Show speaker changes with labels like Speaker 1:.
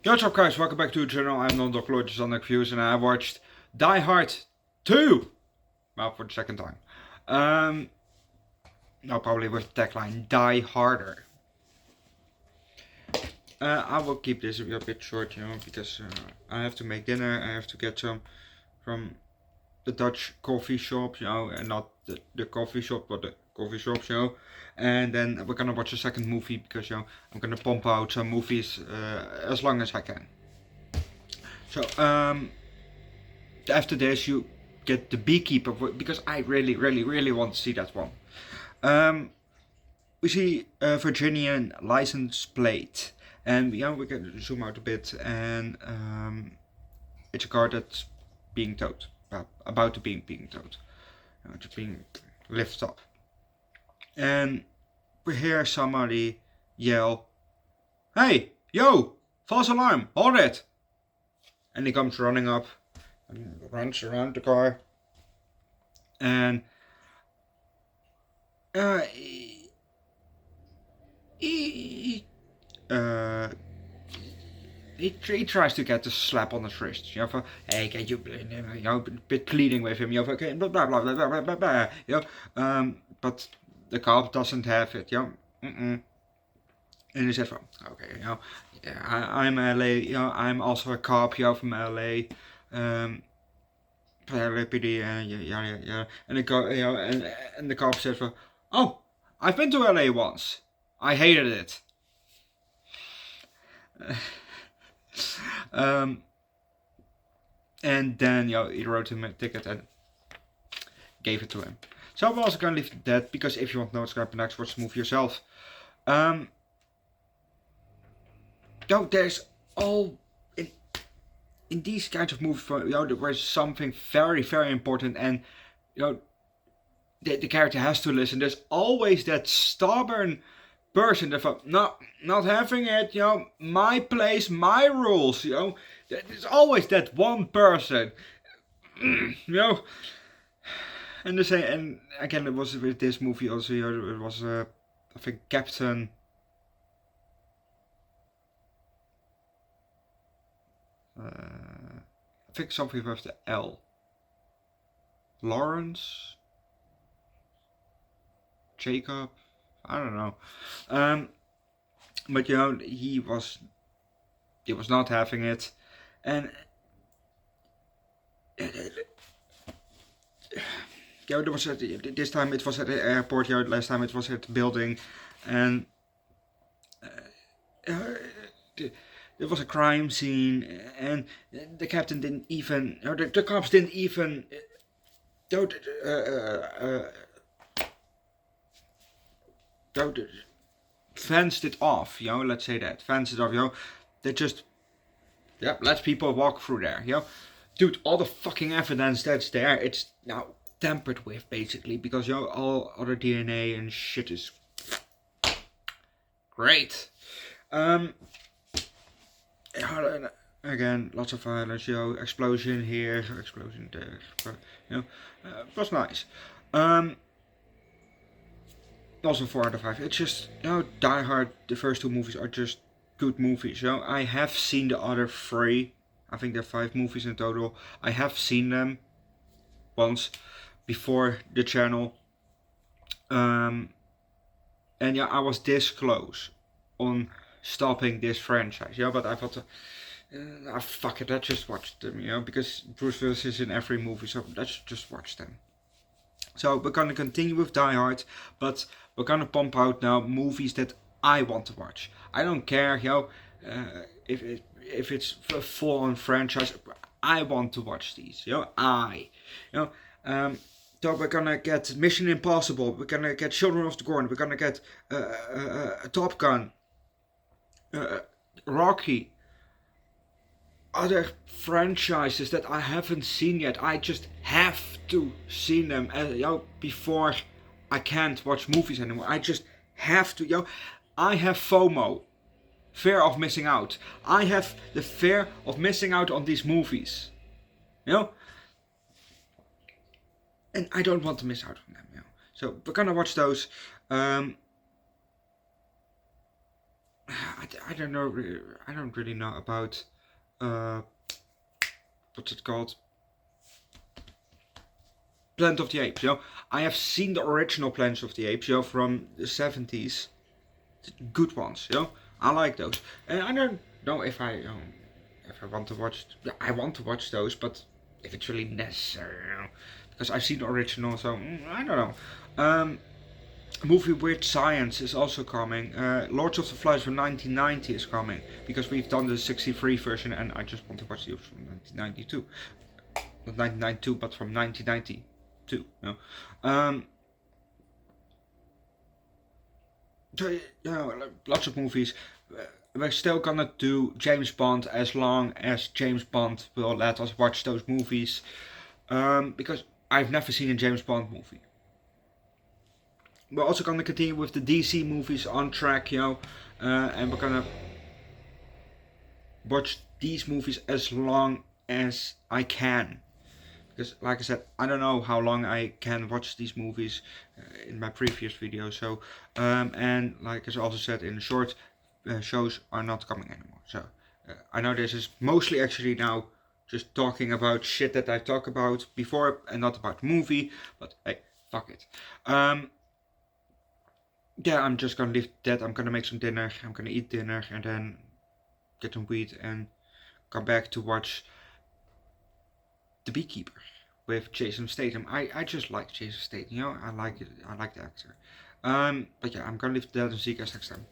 Speaker 1: Yo, what's up guys, welcome back to the channel. I'm Underdog Reacts and I watched Die Hard 2. Well, for the second time. No, probably with the tagline, Die Harder. I will keep this a bit short, because I have to make dinner. I have to get some from the Dutch coffee shop, and not the coffee shop, but the coffee shop, And then we're gonna watch a second movie because, I'm gonna pump out some movies as long as I can. So, after this you get the Beekeeper, because I really want to see that one. We see a Virginian license plate, and we can zoom out a bit, and it's a car that's being towed, about to being towed, just being lifted up, and we hear somebody yell, "Hey, yo, false alarm, hold it!" And he comes running up and runs around the car, and he tries to get a slap on his wrist, for, hey, can you, a bit pleading with him, okay, blah blah blah blah blah blah, but the cop doesn't have it, And he says, okay, I'm LA, I'm also a cop, from LA, LAPD, yeah, and the cop says, oh, I've been to LA once, I hated it. And then he wrote him a ticket and gave it to him. So I'm also gonna leave that, because if you want to know what's gonna happen next, watch the movie yourself. There's all in these kinds of movies, there's something very important, and the character has to listen. There's always that stubborn person that not having it, my place, my rules, there's always that one person, and the same, and again, it was with this movie also, it was I think Captain, I think something with the L, Lawrence, Jacob, I don't know, but he was not having it, and there was this time it was at the airport, last time it was at the building, and there was a crime scene, and the captain didn't even, the cops didn't even, fenced it off, let's say that, fenced it off, they just, let people walk through there, dude, all the fucking evidence that's there, it's now tampered with, basically, because, all other DNA and shit is great. Again, lots of violence, explosion here, explosion there, it was nice. Also 4 out of 5. It's just, Die Hard, the first 2 movies are just good movies, I have seen the other 3, I think there are 5 movies in total. I have seen them once before the channel, and I was this close on stopping this franchise, but I thought, fuck it, let's just watch them, because Bruce Willis is in every movie, so let's just watch them. So we're gonna continue with Die Hard, but we're gonna pump out now movies that I want to watch. I don't care, if it's a full-on franchise, I want to watch these, So we're gonna get Mission Impossible, we're gonna get Children of the Corn, we're gonna get Top Gun, Rocky, other franchises that I haven't seen yet. I just have to see them, before I can't watch movies anymore. I just have to, I have FOMO, fear of missing out. I have the fear of missing out on these movies, and I don't want to miss out on them, So we're gonna watch those. I don't know. I don't really know about what's it called? Planet of the Apes. I have seen the original Planet of the Apes. From the 70s. Good ones. I like those. And I don't know if I want to watch. Yeah, I want to watch those, but if it's really necessary, because I've seen the original, so I don't know. Movie Weird Science is also coming. Lords of the Flies from 1990 is coming, because we've done the 63 version and I just want to watch the from 1992. Not 1992, but from 1992. So, lots of movies. We're still gonna do James Bond as long as James Bond will let us watch those movies. Because I've never seen a James Bond movie. We're also gonna continue with the DC movies on track, and we're gonna watch these movies as long as I can. Because, like I said, I don't know how long I can watch these movies in my previous video. So, and like I also said, in short shows are not coming anymore. So, I know this is mostly actually now just talking about shit that I talked about before and not about the movie. But hey, fuck it. Yeah, I'm just gonna leave that. I'm gonna make some dinner. I'm gonna eat dinner and then get some weed and come back to watch The Beekeeper with Jason Statham. I just like Jason Statham. I like it. I like the actor. But yeah, I'm gonna leave that and see you guys next time.